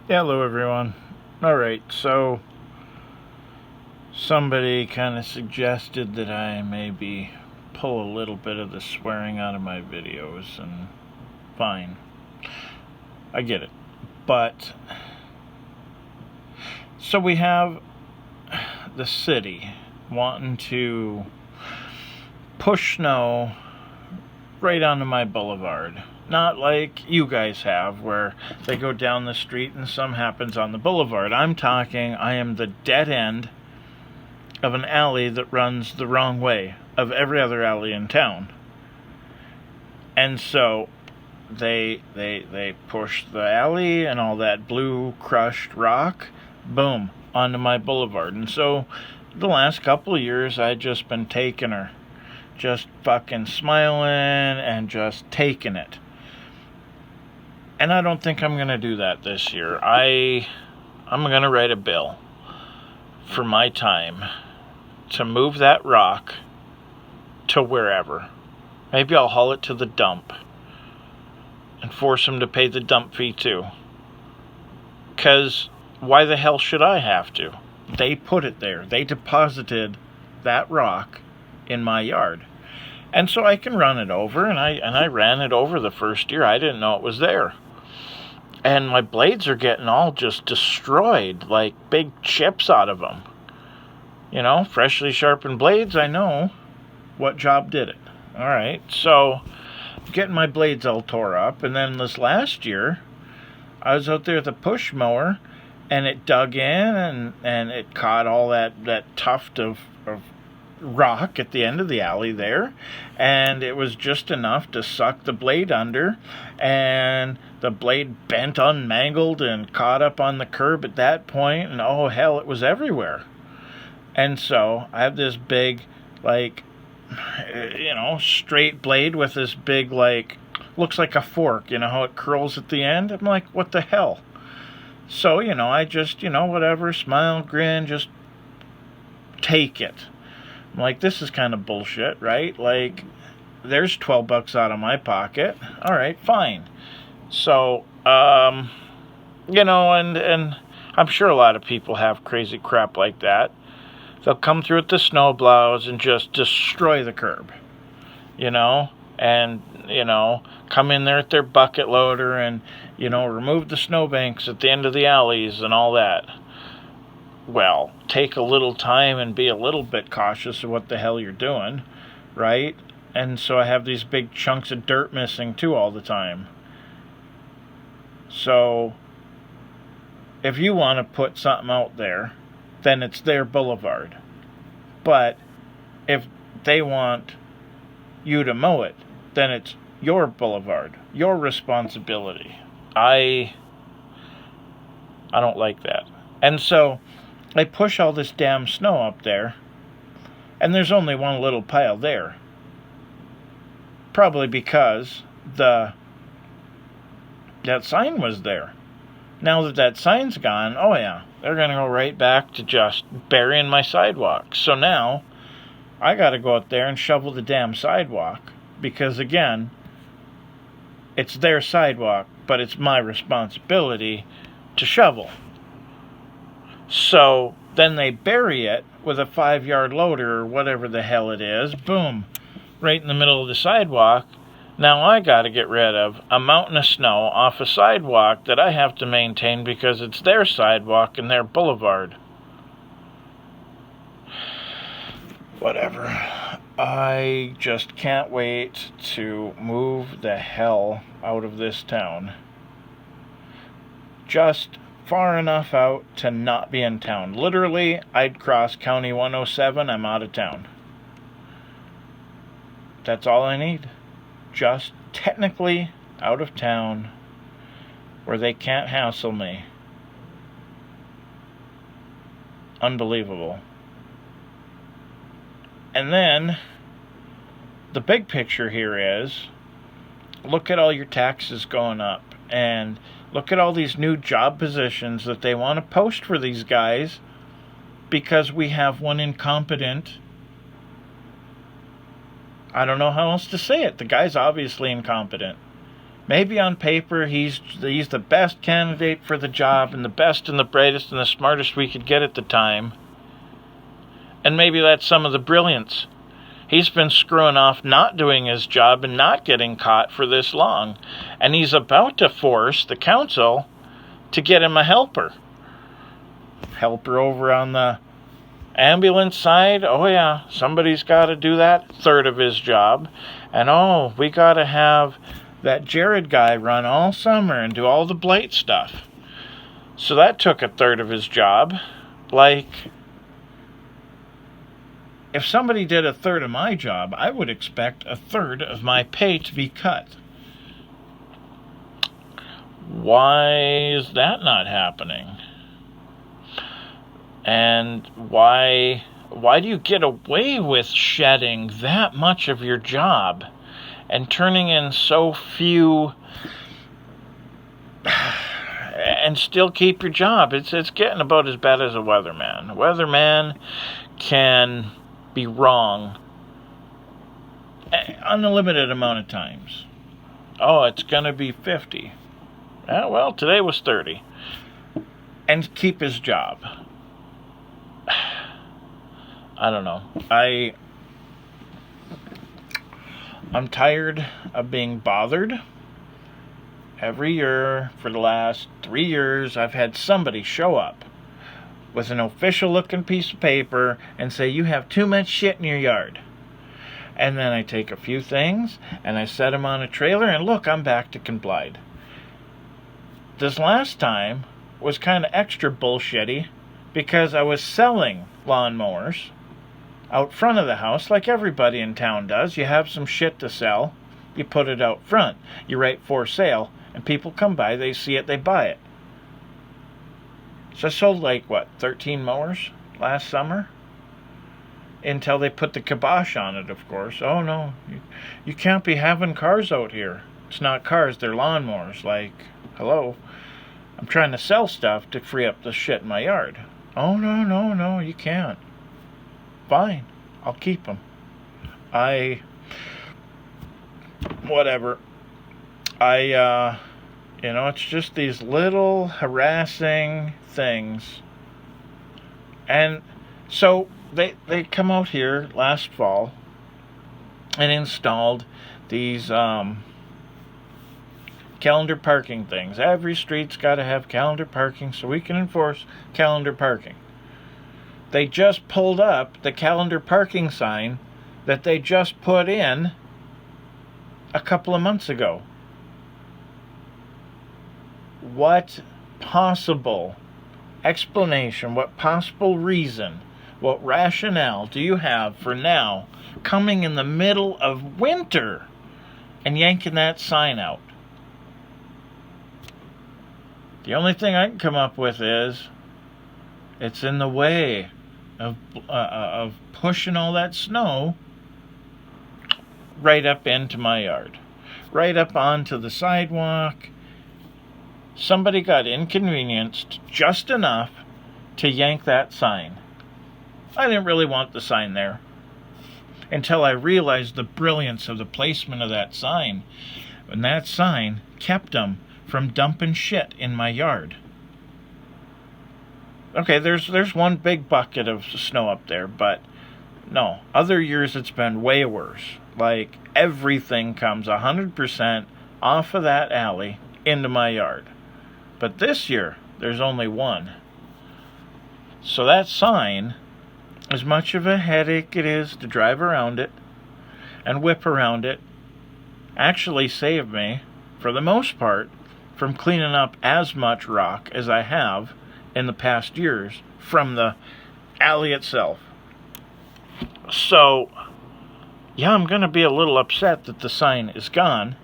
Hello, everyone. Alright, so somebody kind of suggested that I maybe pull a little bit of the swearing out of my videos, and fine. I get it. But, so we have the city wanting to push snow right onto my boulevard. Not like you guys have, where they go down the street and some happens on the boulevard. I'm talking, I am the dead end of an alley that runs the wrong way of every other alley in town. And so they push the alley and all that blue crushed rock, boom, onto my boulevard. And so the last couple of years I just been taking her. Just fucking smiling and just taking it. And I don't think I'm gonna do that this year. I'm gonna write a bill for my time to move that rock to wherever. Maybe I'll haul it to the dump and force them to pay the dump fee too. 'Cause why the hell should I have to? They put it there. They deposited that rock in my yard. And so I can run it over, and I ran it over the first year. I didn't know it was there. And my blades are getting all just destroyed, like big chips out of them. You know, freshly sharpened blades, I know what job did it. All right, so getting my blades all tore up, and then this last year, I was out there with a push mower, and it dug in, and it caught all that tuft of rock at the end of the alley there, and it was just enough to suck the blade under, and the blade bent unmangled and caught up on the curb at that point, and oh hell, it was everywhere. And so I have this big, like, straight blade with this big, like, looks like a fork, you know how it curls at the end? I'm like, what the hell? So, I just, whatever, smile, grin, just take it. I'm like, this is kind of bullshit, right? Like, there's $12 out of my pocket. All right, fine. So, and I'm sure a lot of people have crazy crap like that. They'll come through with the snowplows and just destroy the curb, and, come in there with their bucket loader and, remove the snowbanks at the end of the alleys and all that. Well, take a little time and be a little bit cautious of what the hell you're doing, right? And so I have these big chunks of dirt missing too all the time. So, if you want to put something out there, then it's their boulevard. But if they want you to mow it, then it's your boulevard, your responsibility. I don't like that. And so I push all this damn snow up there, and there's only one little pile there. Probably because that sign was there. Now that sign's gone, oh yeah, they're going to go right back to just burying my sidewalk. So now, I got to go out there and shovel the damn sidewalk. Because again, it's their sidewalk, but it's my responsibility to shovel. So then they bury it with a 5-yard loader or whatever the hell it is. Boom. Right in the middle of the sidewalk. Now I got to get rid of a mountain of snow off a sidewalk that I have to maintain because it's their sidewalk and their boulevard. Whatever. I just can't wait to move the hell out of this town. Just far enough out to not be in town. Literally, I'd cross County 107, I'm out of town. That's all I need. Just technically out of town where they can't hassle me. Unbelievable. And then the big picture here is, look at all your taxes going up, and look at all these new job positions that they want to post for these guys because we have one incompetent. I don't know how else to say it. The guy's obviously incompetent. Maybe on paper he's the best candidate for the job and the best and the brightest and the smartest we could get at the time. And maybe that's some of the brilliance. He's been screwing off not doing his job and not getting caught for this long. And he's about to force the council to get him a helper. Helper over on the ambulance side. Oh yeah, somebody's got to do that third of his job. And we got to have that Jared guy run all summer and do all the blight stuff. So that took a third of his job. Like, if somebody did a third of my job, I would expect a third of my pay to be cut. Why is that not happening? And why do you get away with shedding that much of your job and turning in so few and still keep your job? It's getting about as bad as a weatherman. A weatherman can be wrong an unlimited amount of times. Oh, it's going to be 50. Well, today was 30. And keep his job. I don't know. I'm tired of being bothered. Every year for the last 3 years, I've had somebody show up with an official-looking piece of paper and say, you have too much shit in your yard. And then I take a few things, and I set them on a trailer, and look, I'm back to complied. This last time was kind of extra bullshitty because I was selling lawnmowers out front of the house like everybody in town does. You have some shit to sell, you put it out front. You write for sale, and people come by, they see it, they buy it. So I sold 13 mowers last summer? Until they put the kibosh on it, of course. Oh no, you can't be having cars out here. It's not cars, they're lawnmowers. Like, hello, I'm trying to sell stuff to free up the shit in my yard. Oh no, you can't. Fine, I'll keep them. Whatever. It's just these little harassing things. And so they come out here last fall and installed these calendar parking things. Every street's got to have calendar parking so we can enforce calendar parking. They just pulled up the calendar parking sign that they just put in a couple of months ago. What possible explanation, what possible reason, what rationale do you have for now coming in the middle of winter and yanking that sign out? The only thing I can come up with is it's in the way of pushing all that snow right up into my yard, right up onto the sidewalk. Somebody got inconvenienced just enough to yank that sign. I didn't really want the sign there until I realized the brilliance of the placement of that sign. And that sign kept them from dumping shit in my yard. Okay, there's one big bucket of snow up there, but no. Other years it's been way worse. Like, everything comes 100% off of that alley into my yard. But this year, there's only one. So that sign, as much of a headache it is to drive around it and whip around it, actually saved me, for the most part, from cleaning up as much rock as I have in the past years from the alley itself. So, yeah, I'm going to be a little upset that the sign is gone.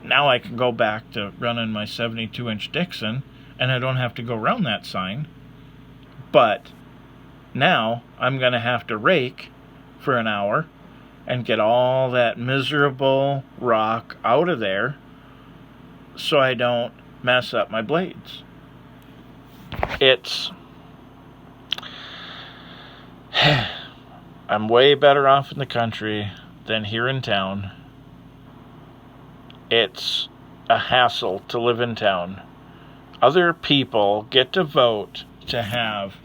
Now I can go back to running my 72-inch Dixon, and I don't have to go around that sign. But now I'm going to have to rake for an hour and get all that miserable rock out of there so I don't mess up my blades. I'm way better off in the country than here in town. it's a hassle to live in town. Other people get to vote to have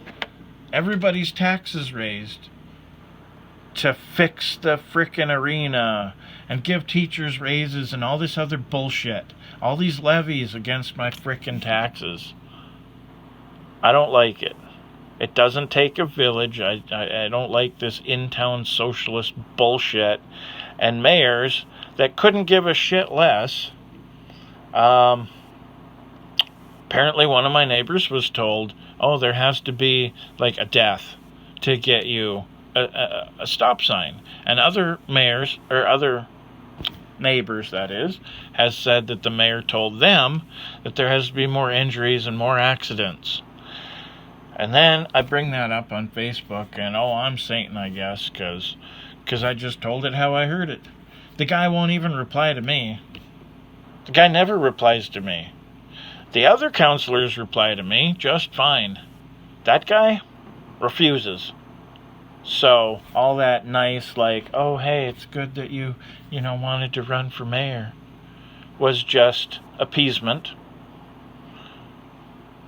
everybody's taxes raised, to fix the frickin' arena and give teachers raises and all this other bullshit. All these levies against my frickin' taxes. I don't like it. It doesn't take a village. I don't like this in-town socialist bullshit. And mayors that couldn't give a shit less. Apparently one of my neighbors was told, oh, there has to be like a death to get you a stop sign. And other mayors, or other neighbors, that is, has said that the mayor told them that there has to be more injuries and more accidents. And then I bring that up on Facebook, and I'm Satan, I guess, because I just told it how I heard it. The guy won't even reply to me. The guy never replies to me. The other counselors reply to me just fine. That guy refuses. So all that nice, like, oh, hey, it's good that you wanted to run for mayor, was just appeasement.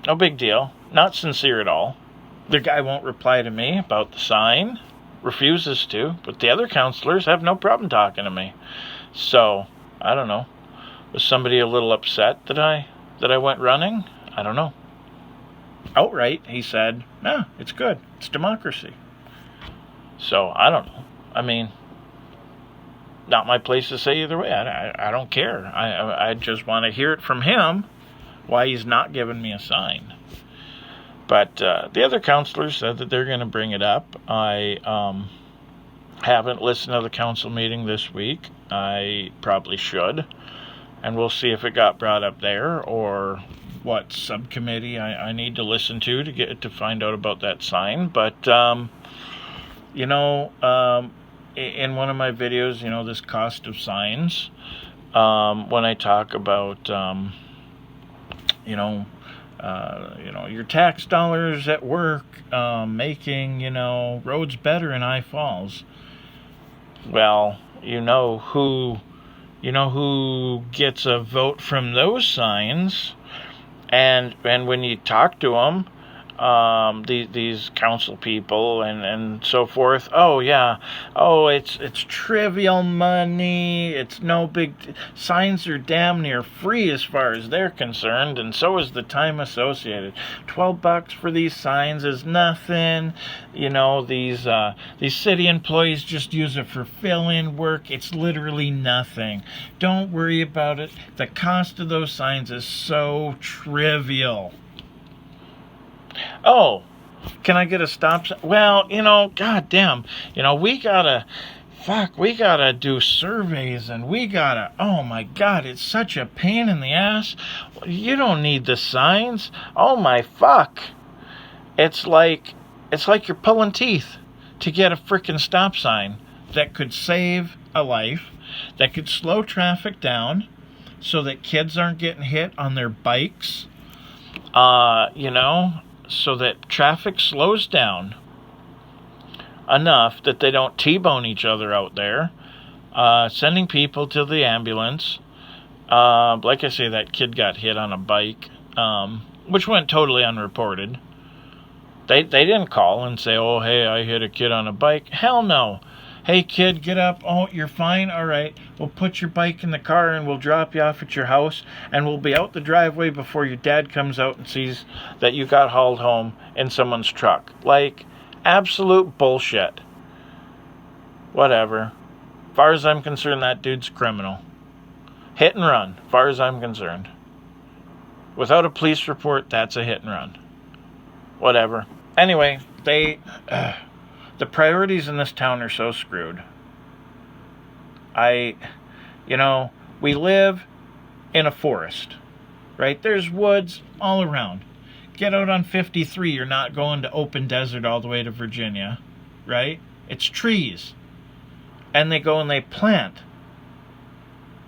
No big deal. Not sincere at all. The guy won't reply to me about the sign. Refuses to. But the other counselors have no problem talking to me. So, I don't know. Was somebody a little upset that I went running? I don't know. Outright, he said, no, it's good. It's democracy. So, I don't know. I mean, not my place to say either way. I don't care. I just want to hear it from him why he's not giving me a sign. But the other counselors said that they're going to bring it up. I haven't listened to the council meeting this week. I probably should. And we'll see if it got brought up there or what subcommittee I need to listen to find out about that sign. But, in one of my videos, this cost of signs, when I talk about, your tax dollars at work making, roads better in I Falls. Well, who gets a vote from those signs, and when you talk to them, these council people and so forth, it's trivial money, it's no big signs are damn near free as far as they're concerned, and so is the time associated. $12 for these signs is nothing. These city employees just use it for fill-in work. It's literally nothing. Don't worry about it. The cost of those signs is so trivial. Oh, can I get a stop sign? Well, goddamn, we gotta do surveys, and oh my God, it's such a pain in the ass. You don't need the signs. Oh my fuck. It's like you're pulling teeth to get a frickin' stop sign that could save a life, that could slow traffic down so that kids aren't getting hit on their bikes, so that traffic slows down enough that they don't T-bone each other out there, sending people to the ambulance. Like I say, that kid got hit on a bike, which went totally unreported. They didn't call and say, oh, hey, I hit a kid on a bike. Hell no. Hey, kid, get up. Oh, you're fine? All right. We'll put your bike in the car and we'll drop you off at your house, and we'll be out the driveway before your dad comes out and sees that you got hauled home in someone's truck. Like, absolute bullshit. Whatever. As far as I'm concerned, that dude's a criminal. Hit and run, as far as I'm concerned. Without a police report, that's a hit and run. Whatever. Anyway, the priorities in this town are so screwed. We live in a forest, right? There's woods all around. Get out on 53, you're not going to open desert all the way to Virginia, right? It's trees. And they go and they plant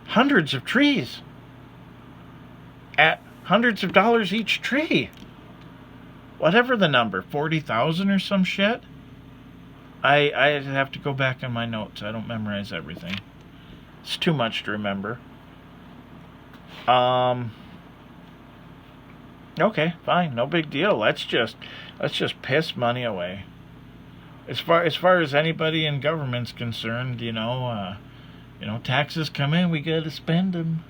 hundreds of trees at hundreds of dollars each tree. Whatever the number, 40,000 or some shit. I have to go back in my notes. I don't memorize everything. It's too much to remember. Okay, fine, no big deal. Let's just piss money away. As far as anybody in government's concerned, taxes come in, we gotta spend them.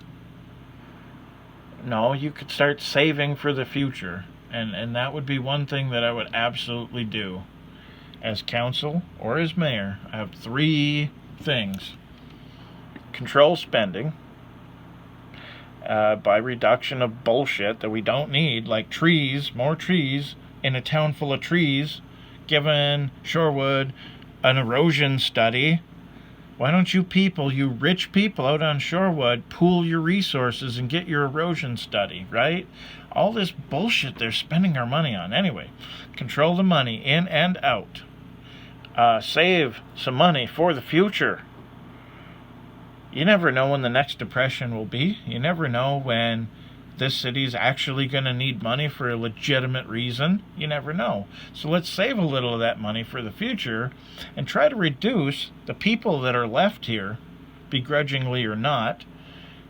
No, you could start saving for the future, and that would be one thing that I would absolutely do. As council or as mayor, I have 3 things: control spending by reduction of bullshit that we don't need, like more trees in a town full of trees, given Shorewood an erosion study. Why don't you rich people out on Shorewood, pool your resources and get your erosion study, right? All this bullshit they're spending our money on. Anyway, control the money in and out. Save some money for the future. You never know when the next depression will be. You never know when this city's actually going to need money for a legitimate reason. You never know. So let's save a little of that money for the future and try to reduce the people that are left here, begrudgingly or not,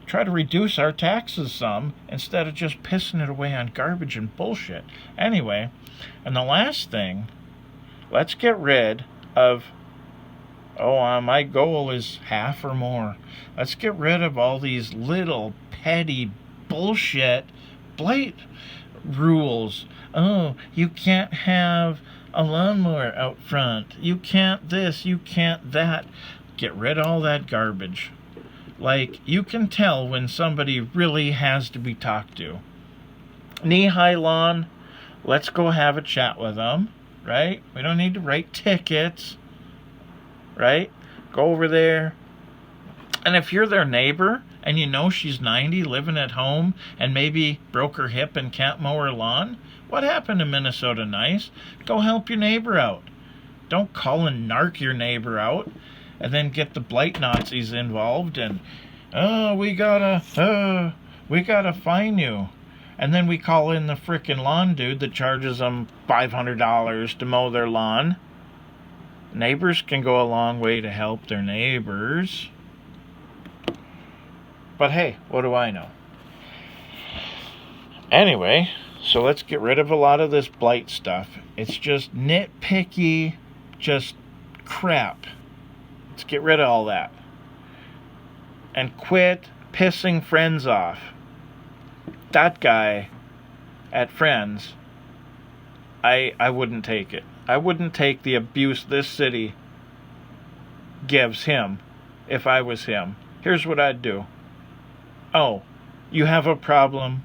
try to reduce our taxes some instead of just pissing it away on garbage and bullshit. Anyway, and the last thing, let's get rid of my goal is half or more. Let's get rid of all these little petty bullshit blight rules. Oh, you can't have a lawnmower out front. You can't this, you can't that. Get rid of all that garbage. Like, you can tell when somebody really has to be talked to. Knee-high lawn, let's go have a chat with them, right? We don't need to write tickets. Right? Go over there. And if you're their neighbor and you know she's 90, living at home, and maybe broke her hip and can't mow her lawn, what happened to Minnesota Nice? Go help your neighbor out. Don't call and narc your neighbor out and then get the blight Nazis involved and, we gotta fine you. And then we call in the frickin' lawn dude that charges them $500 to mow their lawn. Neighbors can go a long way to help their neighbors. But hey, what do I know? Anyway, so let's get rid of a lot of this blight stuff. It's just nitpicky, just crap. Let's get rid of all that. And quit pissing Friends off. That guy at Friends, I wouldn't take it. I wouldn't take the abuse this city gives him if I was him. Here's what I'd do. Oh, you have a problem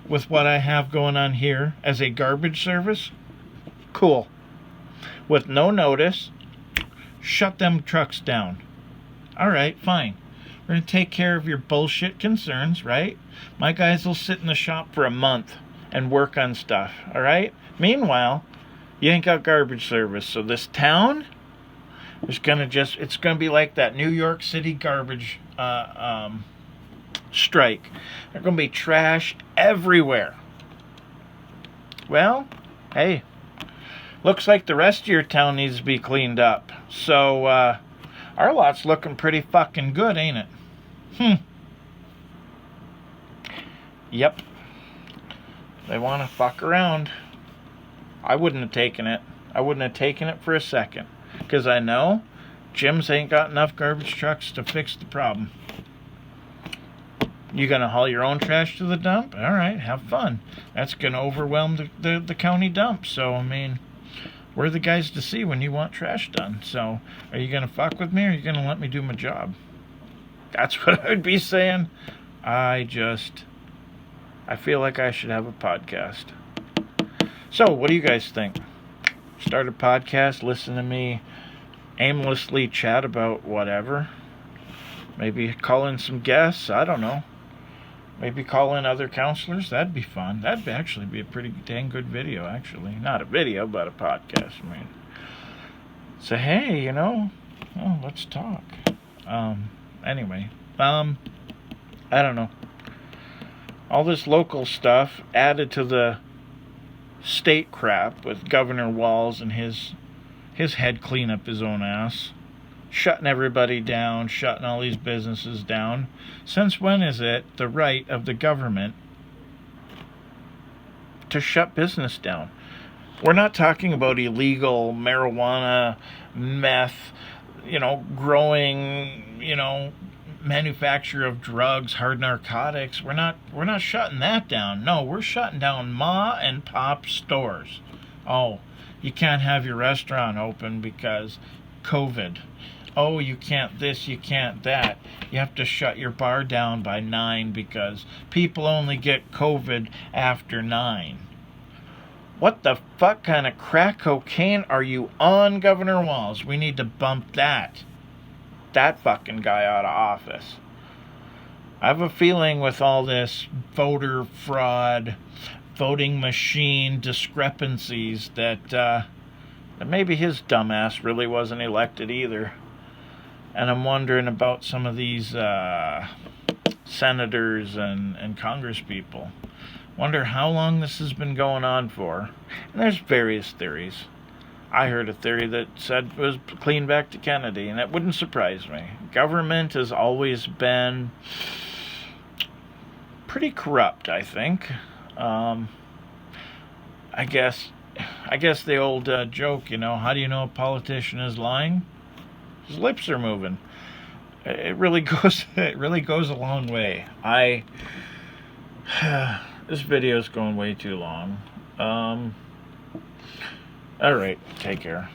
with what I have going on here as a garbage service? Cool. With no notice, shut them trucks down. All right, fine. We're going to take care of your bullshit concerns, right? My guys will sit in the shop for a month and work on stuff, all right? Meanwhile, you ain't got garbage service, so this town is it's gonna be like that New York City garbage strike. There's gonna be trash everywhere. Well, hey, looks like the rest of your town needs to be cleaned up. So, our lot's looking pretty fucking good, ain't it? Yep. They wanna fuck around. I wouldn't have taken it. I wouldn't have taken it for a second. Because I know Jim's ain't got enough garbage trucks to fix the problem. You gonna haul your own trash to the dump? All right, have fun. That's gonna overwhelm the county dump. So, I mean, we're the guys to see when you want trash done. So, are you gonna fuck with me or are you gonna let me do my job? That's what I would be saying. I feel like I should have a podcast. So, what do you guys think? Start a podcast, listen to me aimlessly chat about whatever. Maybe call in some guests, I don't know. Maybe call in other counselors, that'd be fun. That'd actually be a pretty dang good video, actually. Not a video, but a podcast, I mean. So, hey, let's talk. Anyway, I don't know. All this local stuff added to the state crap with Governor Walz and his head clean up his own ass. shutting everybody down, shutting all these businesses down. Since when is it the right of the government to shut business down? We're not talking about illegal marijuana, meth, growing, manufacture of drugs, hard narcotics. We're not shutting that down. No, we're shutting down ma and pop stores. Oh, you can't have your restaurant open because COVID. Oh, you can't this, you can't that. You have to shut your bar down by 9 because people only get COVID after 9. What the fuck kind of crack cocaine are you on, Governor Walz? We need to bump that fucking guy out of office. I have a feeling with all this voter fraud, voting machine discrepancies that maybe his dumbass really wasn't elected either. And I'm wondering about some of these senators and congresspeople. Wonder how long this has been going on for. And there's various theories. I heard a theory that said it was clean back to Kennedy, and it wouldn't surprise me. Government has always been pretty corrupt, I think. I guess the old joke, how do you know a politician is lying? His lips are moving. It really goes a long way. This video is going way too long. All right, take care.